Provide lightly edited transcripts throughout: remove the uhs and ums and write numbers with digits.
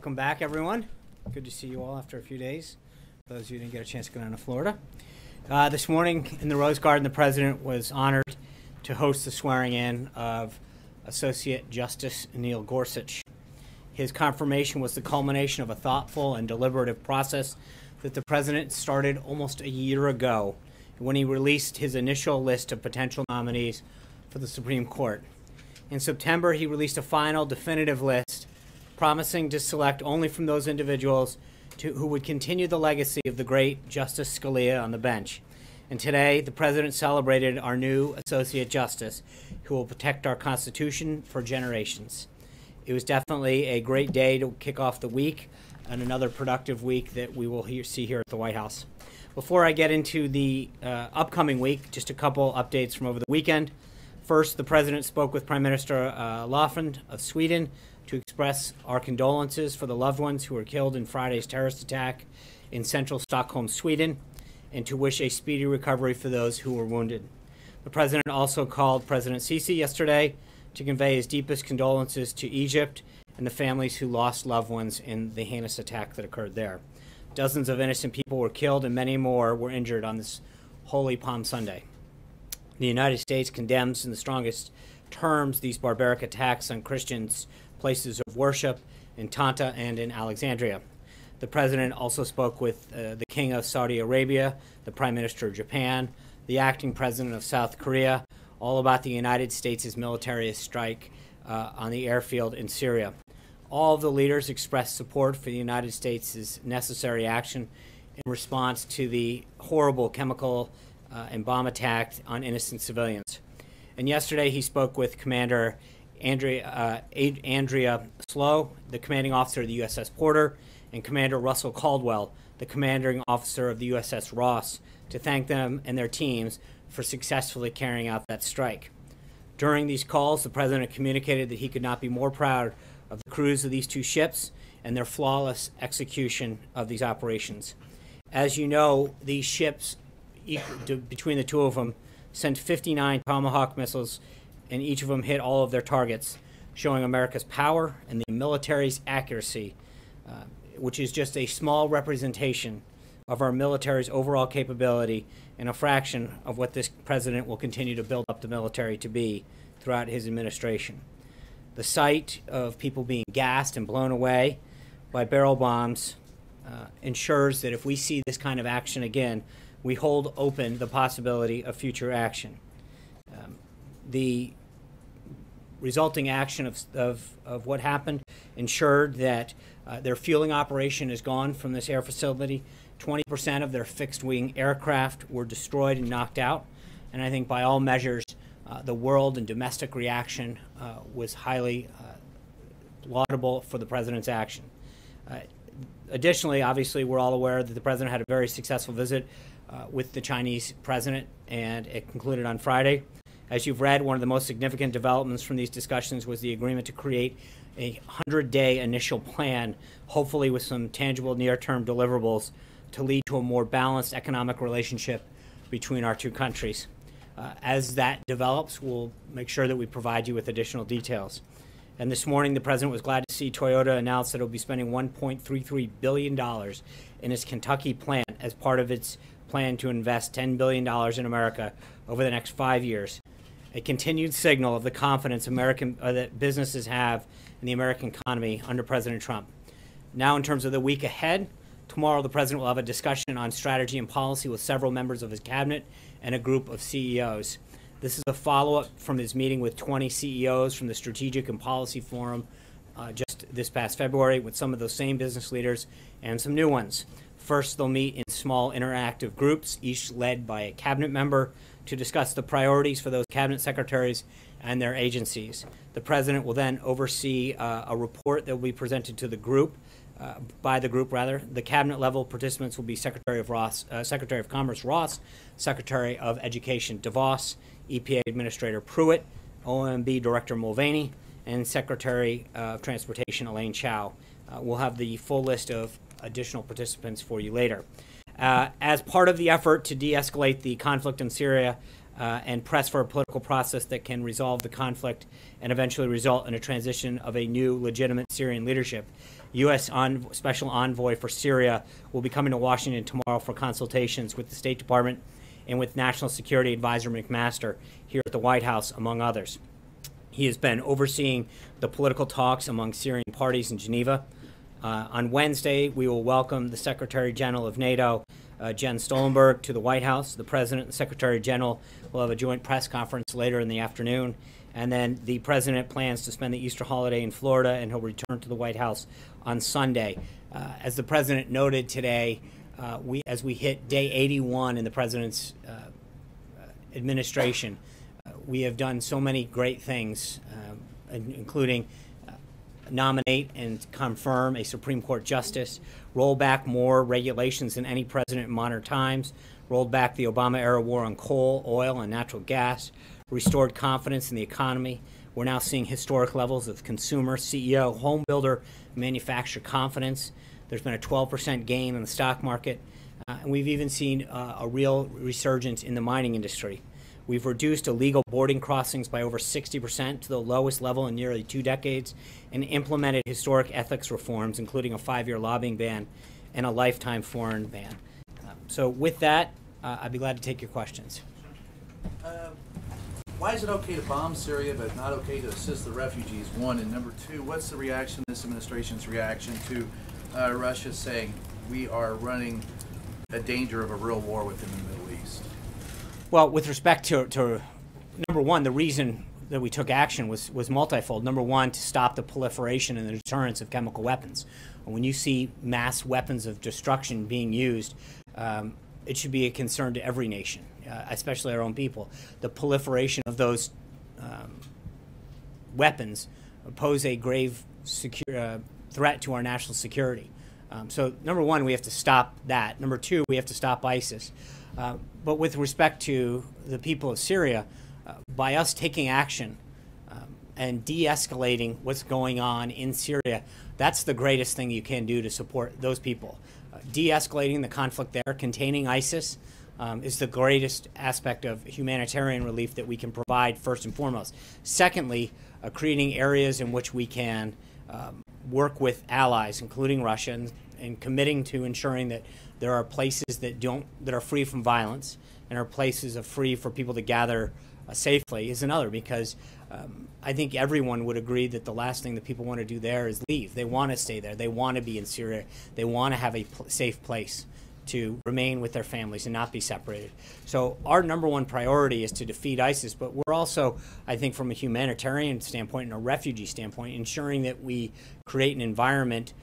Welcome back, everyone. Good to see you all after a few days. For those of you who didn't get a chance to go down to Florida. This morning in the Rose Garden, the President was honored to host the swearing-in of Associate Justice Neil Gorsuch. His confirmation was the culmination of a thoughtful and deliberative process that the President started almost a year ago when he released his initial list of potential nominees for the Supreme Court. In September, he released a final definitive list promising to select only from those individuals who would continue the legacy of the great Justice Scalia on the bench. And today, the President celebrated our new Associate Justice, who will protect our Constitution for generations. It was definitely a great day to kick off the week and another productive week that we will see here at the White House. Before I get into the upcoming week, just a couple updates from over the weekend. First, the President spoke with Prime Minister Löfven of Sweden to express our condolences for the loved ones who were killed in Friday's terrorist attack in central Stockholm, Sweden, and to wish a speedy recovery for those who were wounded. The President also called President Sisi yesterday to convey his deepest condolences to Egypt and the families who lost loved ones in the heinous attack that occurred there. Dozens of innocent people were killed and many more were injured on this Holy Palm Sunday. The United States condemns in the strongest terms these barbaric attacks on Christians' places of worship in Tanta and in Alexandria. The President also spoke with the King of Saudi Arabia, the Prime Minister of Japan, the acting President of South Korea, all about the United States' military strike on the airfield in Syria. All of the leaders expressed support for the United States' necessary action in response to the horrible chemical and bomb attack on innocent civilians. And yesterday he spoke with Commander Andrea Slow, the commanding officer of the USS Porter, and Commander Russell Caldwell, the commanding officer of the USS Ross, to thank them and their teams for successfully carrying out that strike. During these calls, the President communicated that he could not be more proud of the crews of these two ships and their flawless execution of these operations. As you know, these ships, between the two of them, sent 59 Tomahawk missiles, and each of them hit all of their targets, showing America's power and the military's accuracy, which is just a small representation of our military's overall capability and a fraction of what this President will continue to build up the military to be throughout his administration. The sight of people being gassed and blown away by barrel bombs ensures that if we see this kind of action again, we hold open the possibility of future action. The resulting action of what happened ensured that their fueling operation is gone from this air facility. 20% of their fixed-wing aircraft were destroyed and knocked out. And I think by all measures, the world and domestic reaction was highly laudable for the President's action. Additionally, obviously, we're all aware that the President had a very successful visit with the Chinese President, and it concluded on Friday. As you've read, one of the most significant developments from these discussions was the agreement to create a 100-day initial plan, hopefully with some tangible near-term deliverables, to lead to a more balanced economic relationship between our two countries. As that develops, we'll make sure that we provide you with additional details. And this morning, the President was glad to see Toyota announce that it will be spending $1.33 billion in its Kentucky plant as part of its plan to invest $10 billion in America over the next 5 years. A continued signal of the confidence that businesses have in the American economy under President Trump. Now, in terms of the week ahead, tomorrow the President will have a discussion on strategy and policy with several members of his cabinet and a group of CEOs. This is a follow-up from his meeting with 20 CEOs from the Strategic and Policy Forum just this past February with some of those same business leaders and some new ones. First, they'll meet in small interactive groups, each led by a cabinet member, to discuss the priorities for those cabinet secretaries and their agencies. The President will then oversee a report that will be presented to the group, by the group rather. The cabinet level participants will be Secretary of Commerce Ross, Secretary of Education DeVos, EPA Administrator Pruitt, OMB Director Mulvaney, and Secretary of Transportation Elaine Chao. We'll have the full list of additional participants for you later. As part of the effort to de-escalate the conflict in Syria and press for a political process that can resolve the conflict and eventually result in a transition of a new legitimate Syrian leadership, U.S. Special Envoy for Syria, will be coming to Washington tomorrow for consultations with the State Department and with National Security Advisor McMaster here at the White House, among others. He has been overseeing the political talks among Syrian parties in Geneva. On Wednesday, we will welcome the Secretary General of NATO, Jens Stoltenberg, to the White House. The President and the Secretary General will have a joint press conference later in the afternoon. And then the President plans to spend the Easter holiday in Florida, and he'll return to the White House on Sunday. As the President noted today, as we hit day 81 in the President's administration, we have done so many great things, including nominate and confirm a Supreme Court justice, roll back more regulations than any president in modern times, rolled back the Obama-era war on coal, oil, and natural gas, restored confidence in the economy. We're now seeing historic levels of consumer, CEO, home builder, manufacturer confidence. There's been a 12% gain in the stock market, and we've even seen a real resurgence in the mining industry. We've reduced illegal boarding crossings by over 60% to the lowest level in nearly 2 decades, and implemented historic ethics reforms, including a 5-year lobbying ban and a lifetime foreign ban. So with that, I'd be glad to take your questions. Why is it okay to bomb Syria but not okay to assist the refugees, one? And number two, what's the reaction, this administration's reaction to Russia saying we are running a danger of a real war within the Middle East? Well, with respect to number one, the reason that we took action was multifold. Number one, to stop the proliferation and the deterrence of chemical weapons. When you see mass weapons of destruction being used, it should be a concern to every nation, especially our own people. The proliferation of those weapons pose a grave threat to our national security. So number one, we have to stop that. Number two, we have to stop ISIS. But with respect to the people of Syria, by us taking action and de-escalating what's going on in Syria, that's the greatest thing you can do to support those people. De-escalating the conflict there, containing ISIS, is the greatest aspect of humanitarian relief that we can provide, first and foremost. Secondly, creating areas in which we can work with allies, including Russia, and committing to ensuring that there are places that are free from violence and are places free for people to gather safely is another, because I think everyone would agree that the last thing that people want to do there is leave. They want to stay there. They want to be in Syria. They want to have a safe place to remain with their families and not be separated. So our number one priority is to defeat ISIS, but we're also, I think, from a humanitarian standpoint and a refugee standpoint, ensuring that we create an environment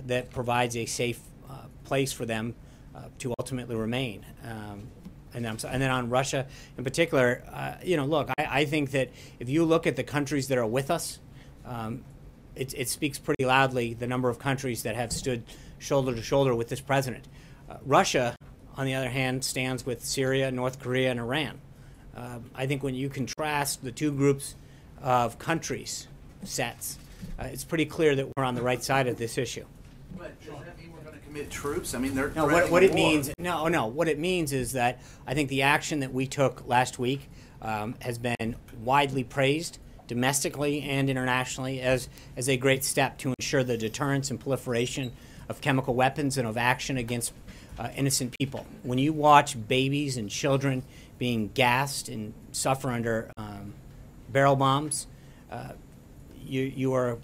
that provides a safe place for them to ultimately remain. And then on Russia in particular, look, I think that if you look at the countries that are with us, it speaks pretty loudly the number of countries that have stood shoulder to shoulder with this president. Russia, on the other hand, stands with Syria, North Korea, and Iran. I think when you contrast the two groups of countries sets, it's pretty clear that we're on the right side of this issue. But does that mean we're going to commit troops? I mean, they're no. What it means? No. What it means is that I think the action that we took last week has been widely praised domestically and internationally as a great step to ensure the deterrence and proliferation of chemical weapons and of action against innocent people. When you watch babies and children being gassed and suffer under barrel bombs, you are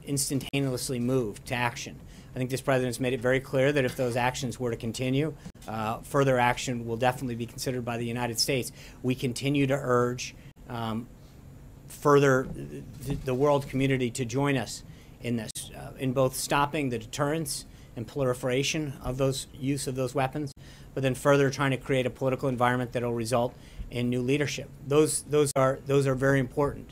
instantaneously moved to action. I think this president's made it very clear that if those actions were to continue, further action will definitely be considered by the United States. We continue to urge further the world community to join us in this, in both stopping the deterrence and proliferation of those use of those weapons, but then further trying to create a political environment that will result in new leadership. Those are very important.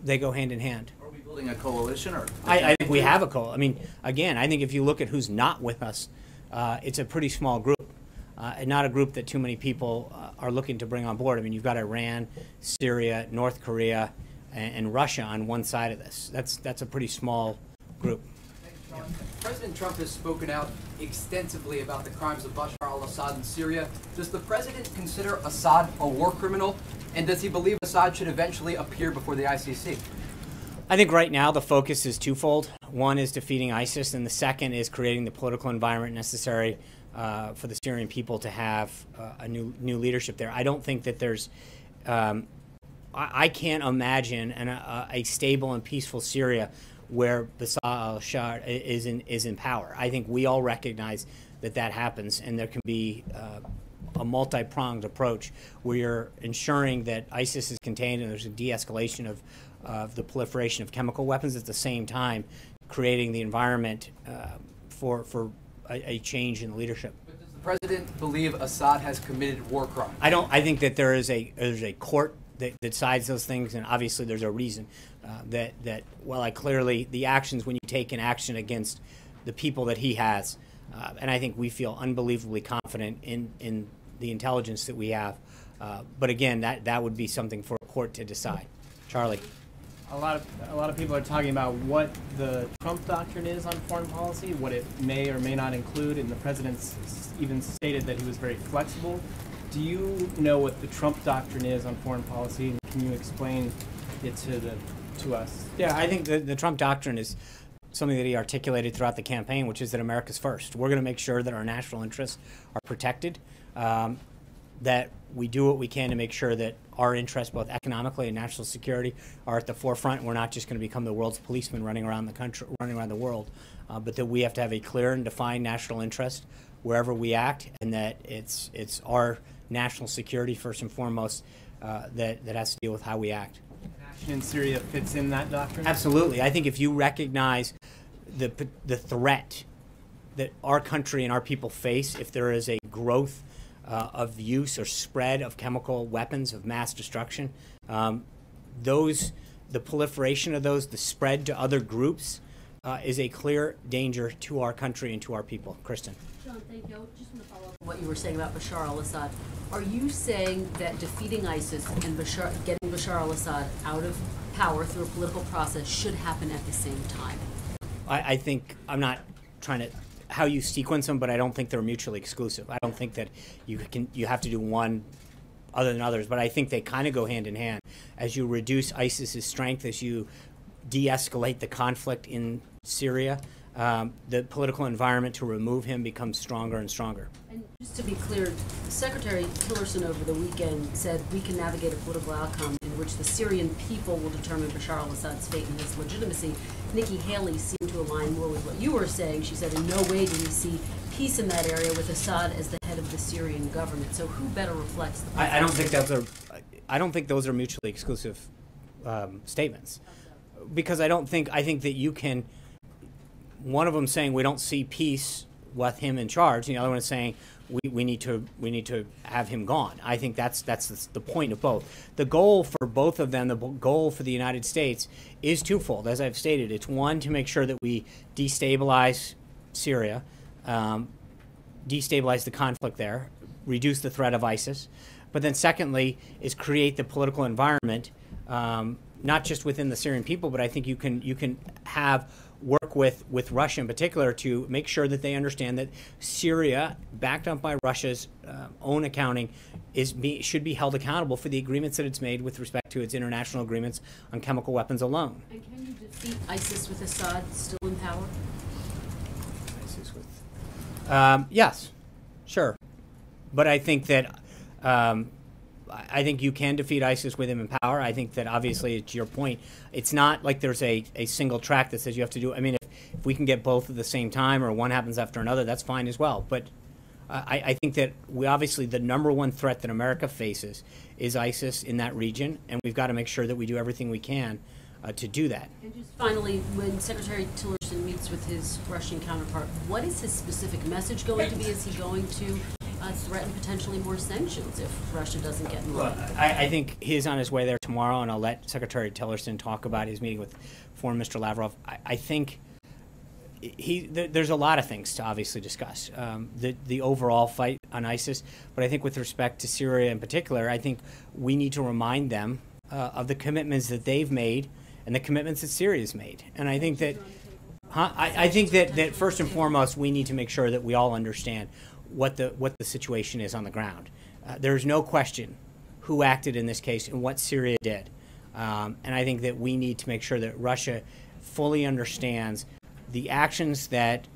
They go hand in hand. Are we building a coalition, or? I think we have a coalition. I mean, again, I think if you look at who's not with us, it's a pretty small group, and not a group that too many people are looking to bring on board. I mean, you've got Iran, Syria, North Korea, and Russia on one side of this. That's a pretty small group. Yeah. President Trump has spoken out extensively about the crimes of Bashar al-Assad in Syria. Does the president consider Assad a war criminal? And does he believe Assad should eventually appear before the ICC? I think right now the focus is twofold. One is defeating ISIS, and the second is creating the political environment necessary for the Syrian people to have a new leadership there. I don't think that there's I can't imagine a stable and peaceful Syria where Bashar al-Assad is in power. I think we all recognize that happens, and there can be a multi-pronged approach where you're ensuring that ISIS is contained and there's a de-escalation of the proliferation of chemical weapons, at the same time creating the environment for a change in leadership. But does the president believe Assad has committed war crimes? I think that there's a court that decides those things, and obviously there's a reason that clearly the actions, when you take an action against the people that he has, and I think we feel unbelievably confident in the intelligence that we have. But again, that would be something for a court to decide. Charlie. A lot of people are talking about what the Trump doctrine is on foreign policy, what it may or may not include, and the president's even stated that he was very flexible. Do you know what the Trump doctrine is on foreign policy? Can you explain it to us? Yeah, I think the Trump doctrine is something that he articulated throughout the campaign, which is that America's first. We're going to make sure that our national interests are protected, that we do what we can to make sure that our interests, both economically and national security, are at the forefront. We're not just going to become the world's policeman running around the country, running around the world, but that we have to have a clear and defined national interest wherever we act, and that it's our national security first and foremost that has to deal with how we act. Action in Syria fits in that doctrine? Absolutely. I think if you recognize the threat that our country and our people face, if there is a growth of use or spread of chemical weapons of mass destruction, the proliferation of those, the spread to other groups, is a clear danger to our country and to our people. Kristen. John, thank you. I just want to follow up on what you were saying about Bashar al-Assad. Are you saying that defeating ISIS and getting Bashar al-Assad out of power through a political process should happen at the same time? I think, I'm not trying to how you sequence them, but I don't think they're mutually exclusive. I don't think that you have to do one other than others, but I think they kind of go hand in hand. As you reduce ISIS's strength, as you de-escalate the conflict in Syria, the political environment to remove him becomes stronger and stronger. And just to be clear, Secretary Tillerson over the weekend said we can navigate a political outcome in which the Syrian people will determine Bashar al-Assad's fate and his legitimacy. Nikki Haley seemed to align more with what you were saying. She said in no way do we see peace in that area with Assad as the head of the Syrian government. So who better reflects the I don't think those are mutually exclusive statements, because I think that you can. One of them saying we don't see peace with him in charge, and the other one is saying we need to have him gone. I think that's the point of both. The goal for both of them, the goal for the United States, is twofold. As I've stated, it's one, to make sure that we destabilize Syria, destabilize the conflict there, reduce the threat of ISIS, but then secondly is create the political environment, not just within the Syrian people, but I think you can have work with Russia in particular to make sure that they understand that Syria, backed up by Russia's own accounting, should be held accountable for the agreements that it's made with respect to its international agreements on chemical weapons alone. And can you defeat ISIS with Assad still in power? ISIS with, yes, sure, but I think that I think you can defeat ISIS with him in power. I think that obviously, to your point, it's not like there's a single track that says you have to do. I mean, if we can get both at the same time or one happens after another, that's fine as well. But I think that the number one threat that America faces is ISIS in that region, and we've got to make sure that we do everything we can to do that. And just finally, when Secretary Tillerson meets with his Russian counterpart, what is his specific message going to be? Is he going to threaten potentially more sanctions if Russia doesn't get involved? Well, I think he's on his way there tomorrow, and I'll let Secretary Tillerson talk about his meeting with Foreign Minister Lavrov. I think there's a lot of things to obviously discuss. The overall fight on ISIS, but I think with respect to Syria in particular, I think we need to remind them of the commitments that they've made and the commitments that Syria's made. And I think that I think that first and foremost, we need to make sure that we all understand what the situation is on the ground. There is no question who acted in this case and what Syria did. And I think that we need to make sure that Russia fully understands the actions that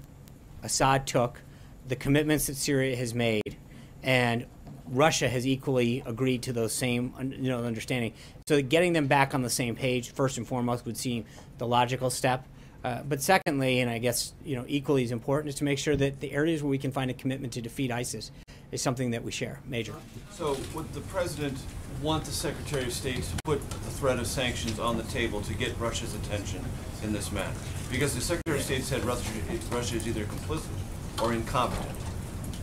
Assad took, the commitments that Syria has made, and Russia has equally agreed to those same understanding. So getting them back on the same page, first and foremost, would seem the logical step. But secondly, and I guess equally as important, is to make sure that the areas where we can find a commitment to defeat ISIS is something that we share. Major. So would the President want the Secretary of State to put the threat of sanctions on the table to get Russia's attention in this matter? Because the Secretary of State said Russia is either complicit or incompetent.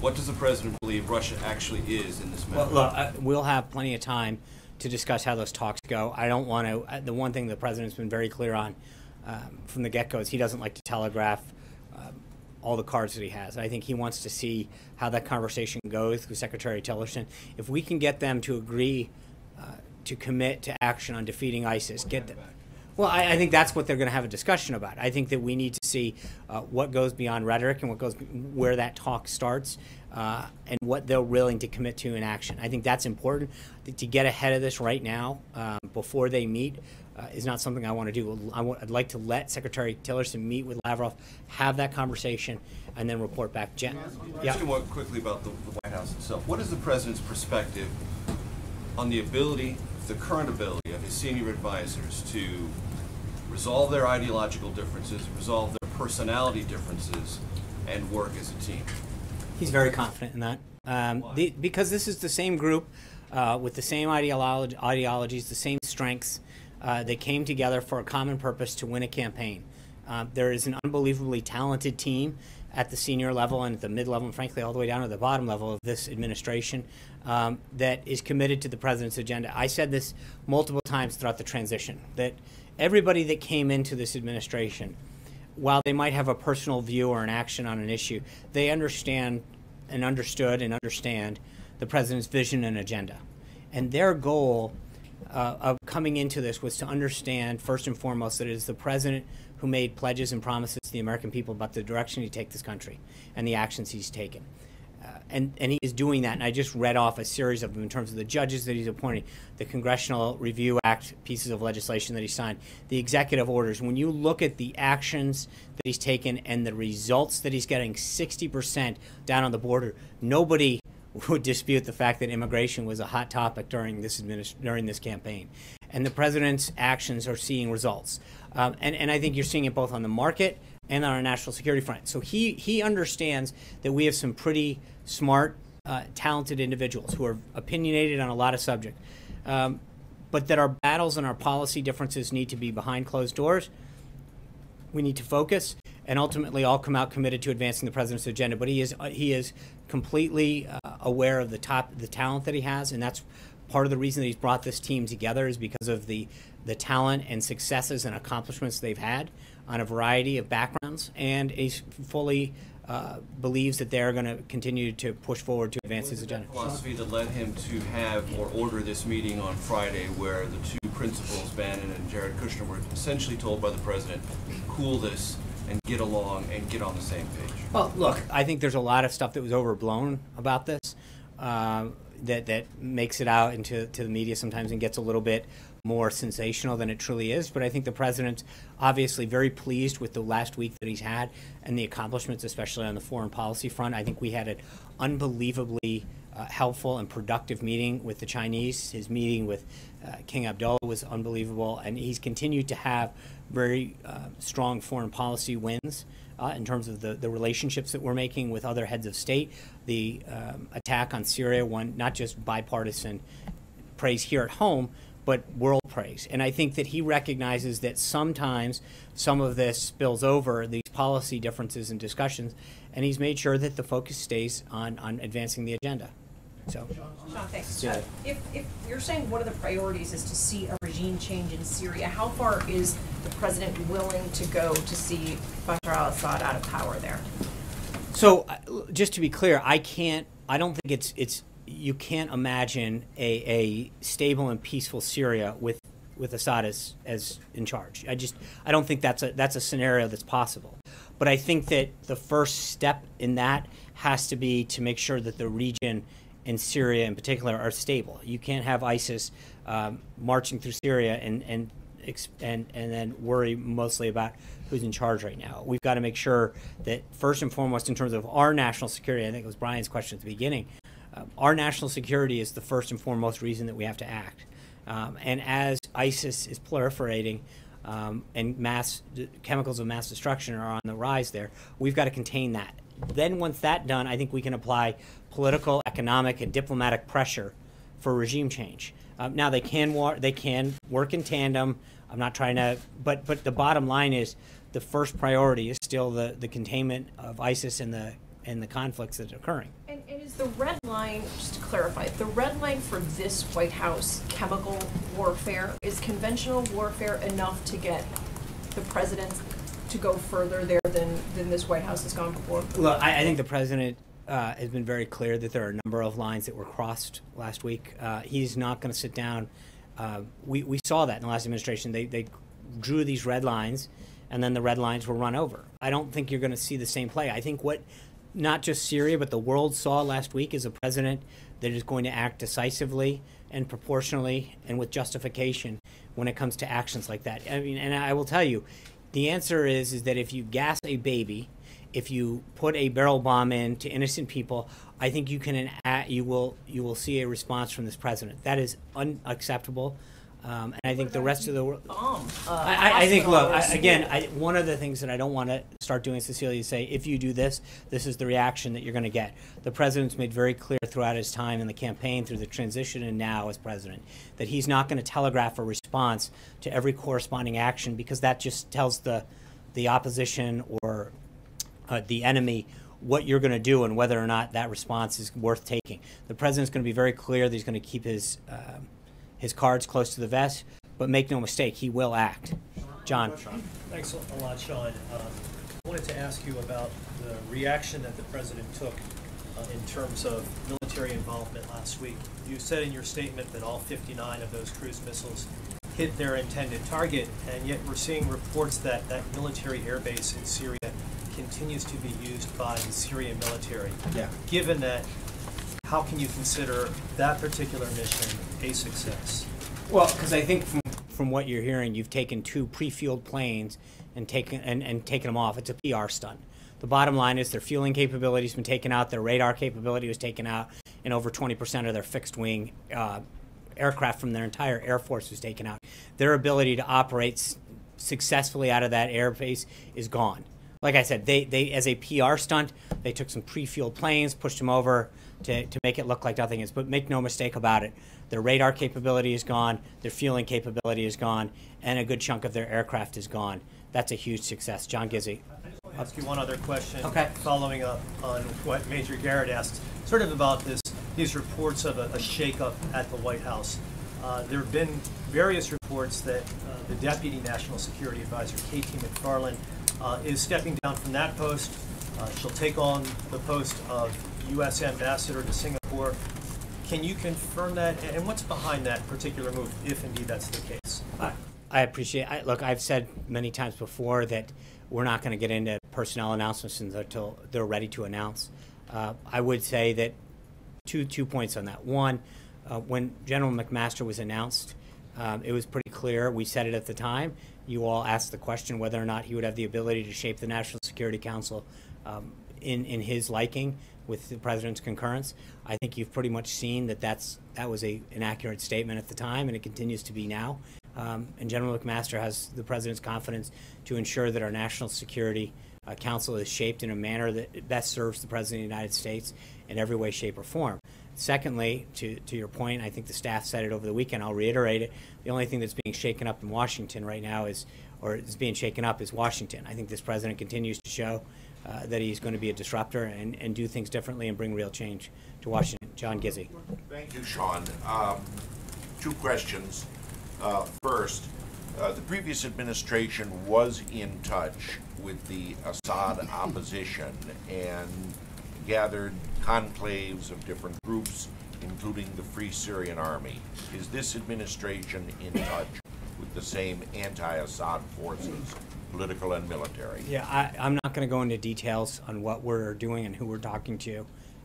What does the President believe Russia actually is in this matter? Well, look, we'll have plenty of time to discuss how those talks go. I don't want to. The one thing the President's been very clear on from the get-go is he doesn't like to telegraph all the cards that he has. I think he wants to see how that conversation goes with Secretary Tillerson. If we can get them to agree to commit to action on defeating ISIS, get them. Well, I think that's what they're going to have a discussion about. I think that we need to see what goes beyond rhetoric and what goes where that talk starts and what they're willing to commit to in action. I think that's important. To get ahead of this right now before they meet is not something I want to do. I'd like to let Secretary Tillerson meet with Lavrov, have that conversation, and then report back. Jen? Yeah. Just more quickly about the White House itself. What is the President's perspective on the ability, the current ability of his senior advisors to resolve their ideological differences, resolve their personality differences, and work as a team? He's very confident in that. Because this is the same group with the same ideologies, the same strengths. They came together for a common purpose to win a campaign. There is an unbelievably talented team at the senior level and at the mid-level and frankly all the way down to the bottom level of this administration that is committed to the President's agenda. I said this multiple times throughout the transition, that everybody that came into this administration, while they might have a personal view or an action on an issue, they understand and understood and understand the President's vision and agenda. And their goal of coming into this was to understand, first and foremost, that it is the President who made pledges and promises to the American people about the direction he'd take this country and the actions he's taken. And he is doing that, and I just read off a series of them in terms of the judges that he's appointing, the Congressional Review Act pieces of legislation that he signed, the executive orders. When you look at the actions that he's taken and the results that he's getting, 60% down on the border, nobody would dispute the fact that immigration was a hot topic during this campaign. And the President's actions are seeing results. And I think you're seeing it both on the market and on our national security front. So he understands that we have some pretty smart, talented individuals who are opinionated on a lot of subjects, but that our battles and our policy differences need to be behind closed doors. We need to focus and ultimately all come out committed to advancing the President's agenda. But he is completely aware of the talent that he has, and that's part of the reason that he's brought this team together is because of the talent and successes and accomplishments they've had on a variety of backgrounds, and he fully believes that they're going to continue to push forward to advance his agenda. Philosophy that led him to have or order this meeting on Friday, where the two principals, Bannon and Jared Kushner, were essentially told by the President, cool this and get along and get on the same page. Well, look, I think there's a lot of stuff that was overblown about this that makes it out into the media sometimes and gets a little bit more sensational than it truly is. But I think the President's obviously very pleased with the last week that he's had and the accomplishments, especially on the foreign policy front. I think we had an unbelievably helpful and productive meeting with the Chinese. His meeting with King Abdullah was unbelievable, and he's continued to have very strong foreign policy wins in terms of the relationships that we're making with other heads of state. The attack on Syria won not just bipartisan praise here at home, but world praise. And I think that he recognizes that sometimes some of this spills over these policy differences and discussions, and he's made sure that the focus stays on advancing the agenda. So, Sean, thanks. Yeah. If you're saying one of the priorities is to see a regime change in Syria, how far is the President willing to go to see Bashar al-Assad out of power there? So just to be clear, I don't think you can't imagine a stable and peaceful Syria with Assad as in charge. I don't think that's a scenario that's possible. But I think that the first step in that has to be to make sure that the region and Syria in particular are stable. You can't have ISIS marching through Syria and then worry mostly about who's in charge right now. We've got to make sure that first and foremost, in terms of our national security, I think it was Brian's question at the beginning, our national security is the first and foremost reason that we have to act. And as ISIS is proliferating and chemicals of mass destruction are on the rise there, we've got to contain that. Then once that's done, I think we can apply political, economic, and diplomatic pressure for regime change. Now they can work in tandem. I'm not trying to, but the bottom line is the first priority is still the containment of ISIS and the conflicts that are occurring. And is the red line, just to clarify, the red line for this White House chemical warfare, is conventional warfare enough to get the president to go further there than this White House has gone before? Look, I think the president has been very clear that there are a number of lines that were crossed last week. He's not going to sit down. We saw that in the last administration. They drew these red lines, and then the red lines were run over. I don't think you're going to see the same play. I think what not just Syria, but the world saw last week is a president that is going to act decisively and proportionally and with justification when it comes to actions like that. I mean, and I will tell you, the answer is that if you gas a baby, if you put a barrel bomb in to innocent people, I think you will see a response from this president. That is unacceptable. And I think the rest of the world. I think. Look, one of the things that I don't want to start doing, Cecilia, is say if you do this, this is the reaction that you're going to get. The president's made very clear throughout his time in the campaign, through the transition, and now as president, that he's not going to telegraph a response to every corresponding action, because that just tells the opposition or the enemy what you're going to do and whether or not that response is worth taking. The president's going to be very clear that he's going to keep his cards close to the vest, but make no mistake, he will act. John. Thanks a lot, Sean. I wanted to ask you about the reaction that the president took in terms of military involvement last week. You said in your statement that all 59 of those cruise missiles hit their intended target, and yet we're seeing reports that that military airbase in Syria continues to be used by the Syrian military. Yeah. Given that, how can you consider that particular mission a success? Well, because I think from what you're hearing, you've taken two pre-fueled planes and taken them off. It's a PR stunt. The bottom line is their fueling capability has been taken out, their radar capability was taken out, and over 20% of their fixed-wing aircraft from their entire Air Force was taken out. Their ability to operate successfully out of that airbase is gone. Like I said, they as a PR stunt, they took some pre-fueled planes, pushed them over to make it look like nothing is. But make no mistake about it, their radar capability is gone, their fueling capability is gone, and a good chunk of their aircraft is gone. That's a huge success. John Gizzi. I just want to ask you one other question, okay, following up on what Major Garrett asked, sort of about these reports of a shakeup at the White House. There have been various reports that the Deputy National Security Advisor, K.T. McFarland, is stepping down from that post. She'll take on the post of U.S. Ambassador to Singapore. Can you confirm that? And what's behind that particular move, if indeed that's the case? I appreciate it. Look, I've said many times before that we're not going to get into personnel announcements until they're ready to announce. I would say that two points on that. One, when General McMaster was announced, it was pretty clear. We said it at the time. You all asked the question whether or not he would have the ability to shape the National Security Council in his liking with the president's concurrence. I think you've pretty much seen that was an accurate statement at the time, and it continues to be now. And General McMaster has the president's confidence to ensure that our National Security Council is shaped in a manner that best serves the President of the United States in every way, shape, or form. Secondly, to your point, I think the staff said it over the weekend, I'll reiterate it, the only thing that's being shaken up in Washington right now is Washington. I think this president continues to show that he's going to be a disruptor and do things differently and bring real change to Washington. John Gizzi. Thank you, Sean. Two questions. First, the previous administration was in touch with the Assad opposition and gathered conclaves of different groups, including the Free Syrian Army. Is this administration in touch with the same anti-Assad forces, political and military? Yeah, I'm not going to go into details on what we're doing and who we're talking to.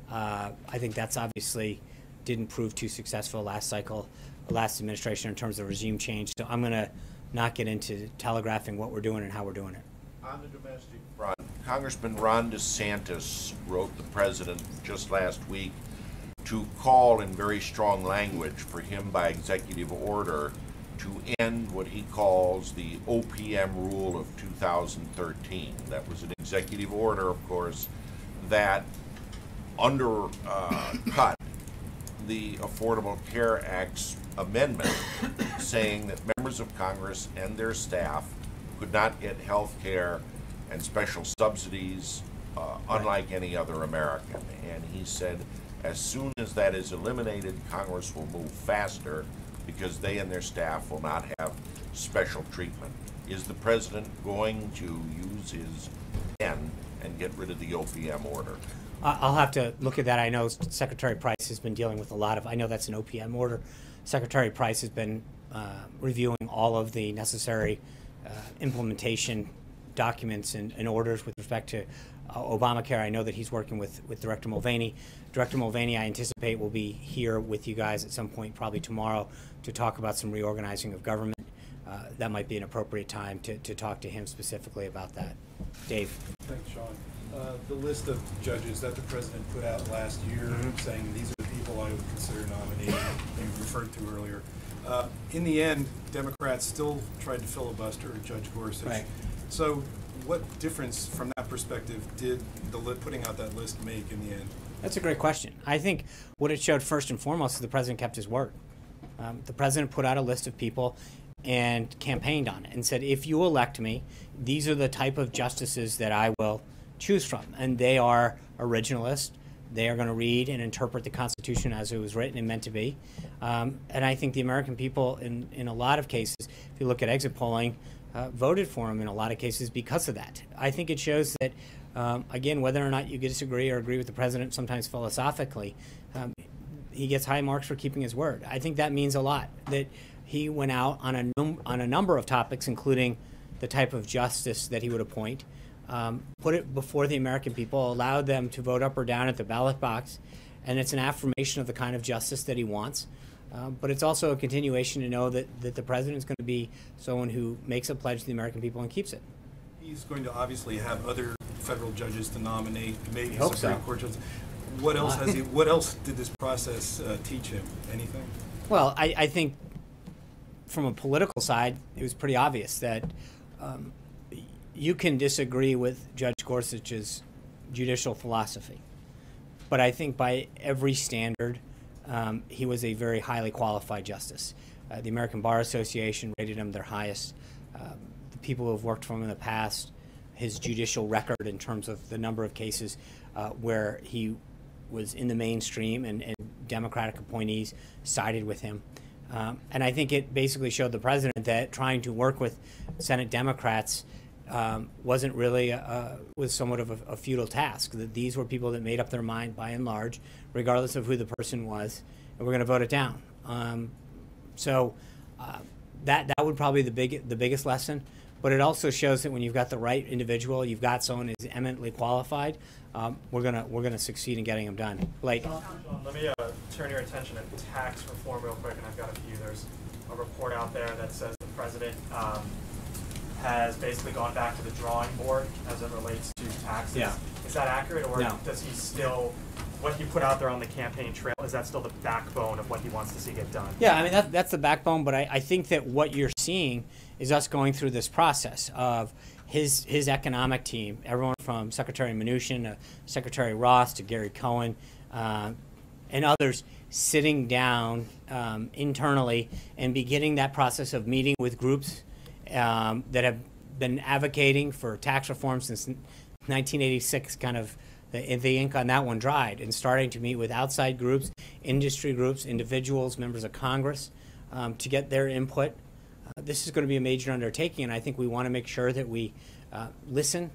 I think that's obviously didn't prove too successful last cycle. last administration in terms of regime change. So I'm going to not get into telegraphing what we're doing and how we're doing it. On the domestic front, Congressman Ron DeSantis wrote the president just last week to call in very strong language for him by executive order to end what he calls the OPM rule of 2013. That was an executive order, of course, that undercut the Affordable Care Act's amendment saying that members of Congress and their staff could not get health care and special subsidies unlike any other American. And he said as soon as that is eliminated, Congress will move faster because they and their staff will not have special treatment. Is the president going to use his pen and get rid of the OPM order? I'll have to look at that. I know Secretary Price has been dealing with a lot of, I know that's an OPM order. Secretary Price has been reviewing all of the necessary implementation documents and orders with respect to Obamacare. I know that he's working with Director Mulvaney. Director Mulvaney, I anticipate, will be here with you guys at some point, probably tomorrow, to talk about some reorganizing of government. That might be an appropriate time to talk to him specifically about that. Dave. Thanks, Sean. The list of judges that the president put out last year saying these are the people I would consider nominating, you referred to earlier. In the end, Democrats still tried to filibuster Judge Gorsuch. Right. So what difference from that perspective did putting out that list make in the end? That's a great question. I think what it showed first and foremost is the president kept his word. The president put out a list of people and campaigned on it and said, if you elect me, these are the type of justices that I will choose from. And they are originalist. They are going to read and interpret the Constitution as it was written and meant to be. And I think the American people, in a lot of cases, if you look at exit polling, voted for him in a lot of cases because of that. I think it shows that, again, whether or not you disagree or agree with the president, sometimes philosophically, he gets high marks for keeping his word. I think that means a lot, that he went out on a number of topics, including the type of justice that he would appoint, put it before the American people, allowed them to vote up or down at the ballot box, and it's an affirmation of the kind of justice that he wants. But it's also a continuation to know that the president is going to be someone who makes a pledge to the American people and keeps it. He's going to obviously have other federal judges to nominate, maybe Hope Supreme so. Court judges. What else has he? What else did this process teach him? Anything? Well, I think from a political side, it was pretty obvious that you can disagree with Judge Gorsuch's judicial philosophy, but I think by every standard, he was a very highly qualified justice. The American Bar Association rated him their highest. The people who have worked for him in the past, his judicial record in terms of the number of cases where he was in the mainstream and Democratic appointees sided with him. And I think it basically showed the president that trying to work with Senate Democrats wasn't really was somewhat of a futile task. That these were people that made up their mind by and large, regardless of who the person was, and we're going to vote it down. So that would probably be the biggest lesson. But it also shows that when you've got the right individual, you've got someone who's eminently qualified. We're gonna succeed in getting them done. Blake. Let me turn your attention to tax reform real quick, and I've got a few. There's a report out there that says the president has basically gone back to the drawing board as it relates to taxes. Yeah. Is that accurate, or No. does he still, what he put out there on the campaign trail, is that still the backbone of what he wants to see get done? Yeah, I mean, that's the backbone, but I think that what you're seeing is us going through this process of his economic team, everyone from Secretary Mnuchin to Secretary Ross to Gary Cohen and others sitting down internally and beginning that process of meeting with groups that have been advocating for tax reform since 1986, kind of the ink on that one dried, and starting to meet with outside groups, industry groups, individuals, members of Congress, to get their input. This is going to be a major undertaking, and I think we want to make sure that we listen,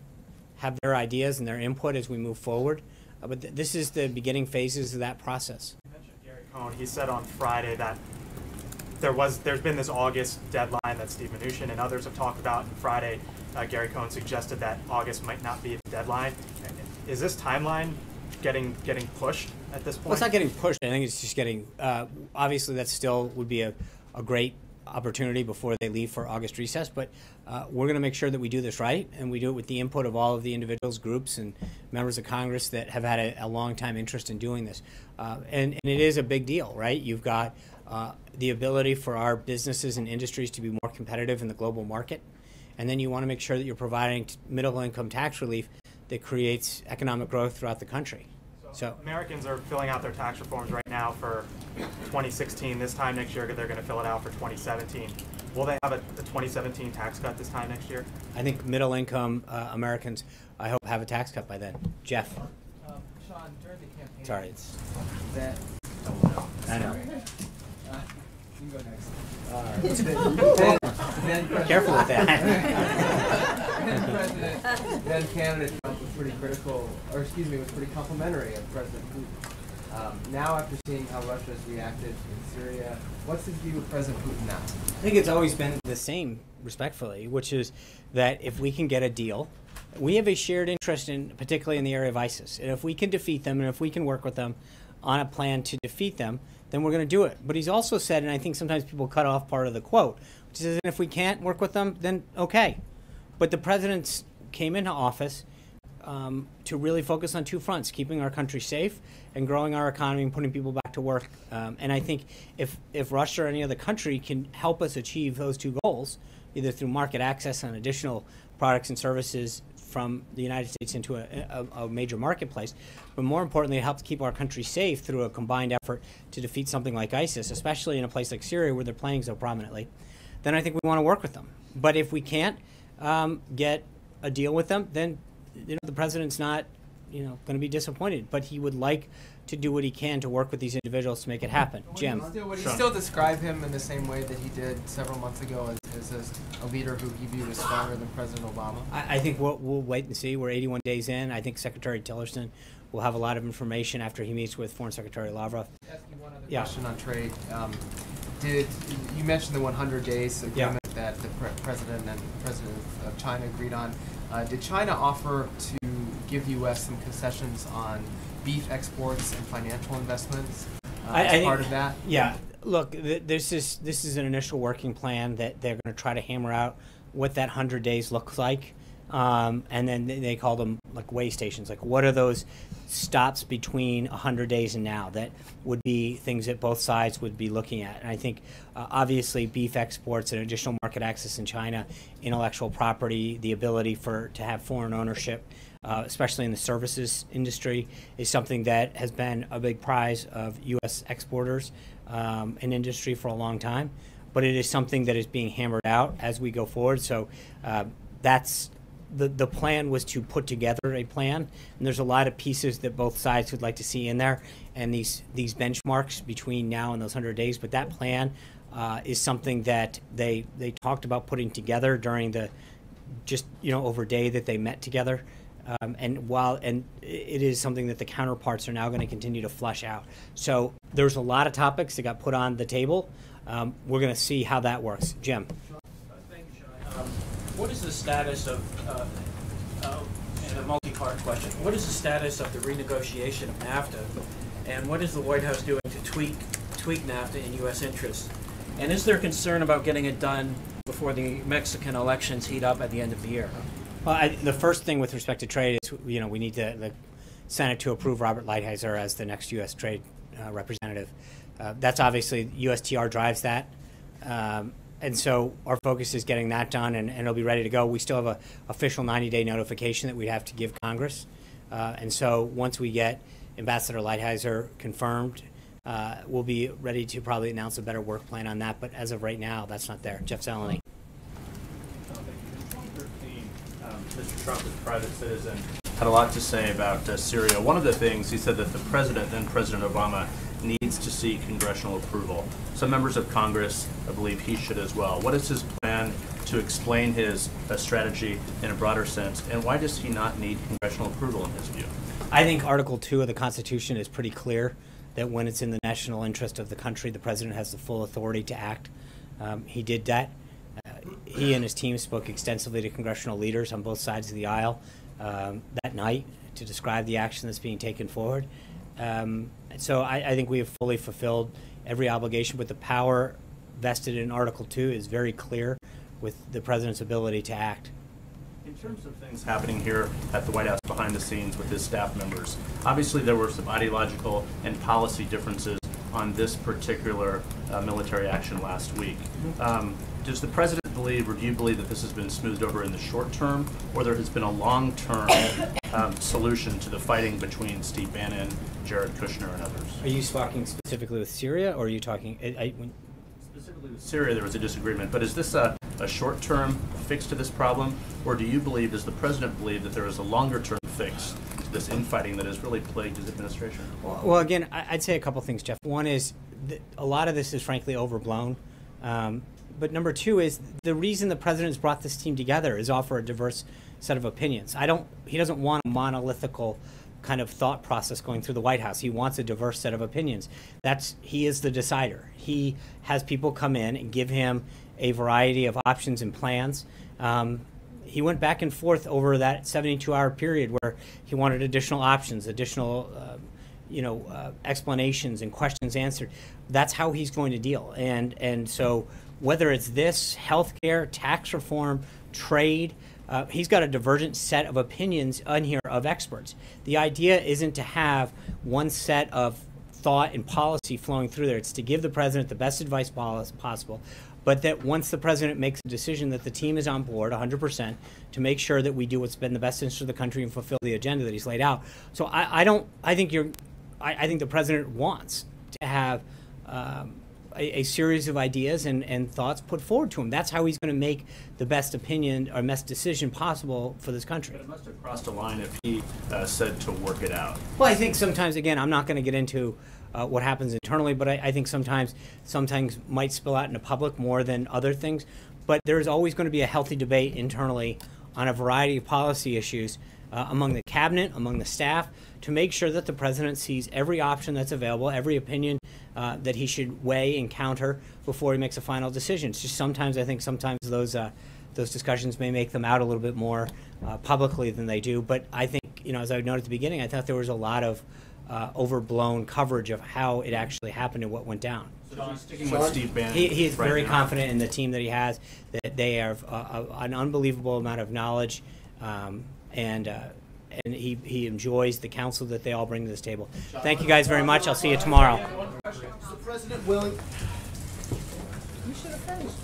have their ideas and their input as we move forward. But this is the beginning phases of that process. You mentioned Gary Cohen. He said on Friday that there's been this August deadline that Steve Mnuchin and others have talked about, and Friday Gary Cohen suggested that August might not be the deadline. Is this timeline getting pushed at this point? Well, it's not getting pushed. I think it's just getting, obviously that still would be a great opportunity before they leave for August recess, but we're going to make sure that we do this right, and we do it with the input of all of the individuals, groups, and members of Congress that have had a long time interest in doing this. And it is a big deal, right? You've got the ability for our businesses and industries to be more competitive in the global market, and then you want to make sure that you're providing middle-income tax relief that creates economic growth throughout the country. So Americans are filling out their tax reforms right now for 2016. This time next year, they're going to fill it out for 2017. Will they have a 2017 tax cut this time next year? I think middle-income Americans, I hope, have a tax cut by then. Jeff. Sean, during the campaign, Sorry. it's that. I know. You go next. Then Careful with that. Then candidate Trump was pretty critical, or excuse me, was pretty complimentary of President Putin. Now, after seeing how Russia has reacted in Syria, what's his view of President Putin now? I think it's always been the same, respectfully, which is that if we can get a deal, we have a shared interest in, particularly in the area of ISIS. And if we can defeat them, and if we can work with them on a plan to defeat them, then we're going to do it. But he's also said, and I think sometimes people cut off part of the quote, which is, if we can't work with them, then okay. But the president came into office to really focus on two fronts: keeping our country safe and growing our economy and putting people back to work. And I think if Russia or any other country can help us achieve those two goals, either through market access and additional products and services from the United States into a major marketplace, but more importantly, it helps keep our country safe through a combined effort to defeat something like ISIS, especially in a place like Syria where they're playing so prominently, then I think we want to work with them. But if we can't get a deal with them, then the president's not going to be disappointed, but he would like to do what he can to work with these individuals to make it happen. Jim. Would you still describe him in the same way that he did several months ago as a leader who he viewed as stronger than President Obama? I think we'll wait and see. We're 81 days in. I think Secretary Tillerson will have a lot of information after he meets with Foreign Secretary Lavrov. Ask you one other question on trade. Did you mentioned the 100 days agreement that the president and president of China agreed on? Did China offer to give the U.S. some concessions on beef exports and financial investments as part of that? Yeah. Look, this is an initial working plan that they're going to try to hammer out what that 100 days looks like. And then they call them like way stations. Like, what are those stops between 100 days and now that would be things that both sides would be looking at? And I think, obviously, beef exports and additional market access in China, intellectual property, the ability to have foreign ownership, especially in the services industry, is something that has been a big prize of U.S. exporters and industry for a long time. But it is something that is being hammered out as we go forward. So that's the plan was to put together a plan, and there's a lot of pieces that both sides would like to see in there, and these benchmarks between now and those 100 days. But that plan is something that they talked about putting together during the over day that they met together. And it is something that the counterparts are now going to continue to flush out. So there's a lot of topics that got put on the table. We're going to see how that works. Jim. Thank you, Sean. What is the status of, and a multi-part question, what is the status of the renegotiation of NAFTA, and what is the White House doing to tweak NAFTA in U.S. interests? And is there concern about getting it done before the Mexican elections heat up at the end of the year? Well, the first thing with respect to trade is, we need the Senate to approve Robert Lighthizer as the next U.S. trade representative. That's obviously, USTR drives that. And so our focus is getting that done, and it'll be ready to go. We still have an official 90-day notification that we have to give Congress. And so once we get Ambassador Lighthizer confirmed, we'll be ready to probably announce a better work plan on that. But as of right now, that's not there. Jeff Zeleny. Mr. Trump, as a private citizen, had a lot to say about Syria. One of the things he said that the president, then President Obama, needs to see congressional approval. Some members of Congress believe he should as well. What is his plan to explain his strategy in a broader sense, and why does he not need congressional approval in his view? I think Article 2 of the Constitution is pretty clear that when it's in the national interest of the country, the president has the full authority to act. He did that. He and his team spoke extensively to congressional leaders on both sides of the aisle that night to describe the action that's being taken forward. So I think we have fully fulfilled every obligation, but the power vested in Article 2 is very clear with the President's ability to act. In terms of things happening here at the White House behind the scenes with his staff members, obviously there were some ideological and policy differences on this particular military action last week. Does the President believe, or do you believe, that this has been smoothed over in the short term, or there has been a long-term solution to the fighting between Steve Bannon, Jared Kushner, and others? Are you talking specifically with Syria, or are you talking... Specifically with Syria, there was a disagreement, but is this a short-term fix to this problem, or do you believe, does the President believe, that there is a longer-term fix to this infighting that has really plagued his administration? Well, again, I'd say a couple things, Jeff. One is a lot of this is frankly overblown. But number two is the reason the President's brought this team together is offer a diverse set of opinions. He doesn't want a monolithical kind of thought process going through the White House. He wants a diverse set of opinions. He is the decider. He has people come in and give him a variety of options and plans. He went back and forth over that 72-hour period where he wanted additional options, additional explanations and questions answered. That's how he's going to deal. And so whether it's this, healthcare, tax reform, trade, he's got a divergent set of opinions on here of experts. The idea isn't to have one set of thought and policy flowing through there. It's to give the President the best advice possible, but that once the President makes a decision that the team is on board 100% to make sure that we do what's been the best interest of the country and fulfill the agenda that he's laid out. So I think the President wants to have a series of ideas and thoughts put forward to him. That's how he's going to make the best opinion or best decision possible for this country. But it must have crossed a line if he said to work it out. Well, I think sometimes, again, I'm not going to get into what happens internally, but I think sometimes might spill out into public more than other things. But there's always going to be a healthy debate internally on a variety of policy issues among the cabinet, among the staff, to make sure that the President sees every option that's available, every opinion that he should weigh and counter before he makes a final decision. It's just sometimes those discussions may make them out a little bit more publicly than they do. But I think, as I noted at the beginning, I thought there was a lot of overblown coverage of how it actually happened and what went down. So sticking with Steve Bannon, he is right very now. confident in the team that he has, that they have an unbelievable amount of knowledge, and he enjoys the counsel that they all bring to this table. Thank you guys very much. I'll see you tomorrow. Is the President willing? You should have finished.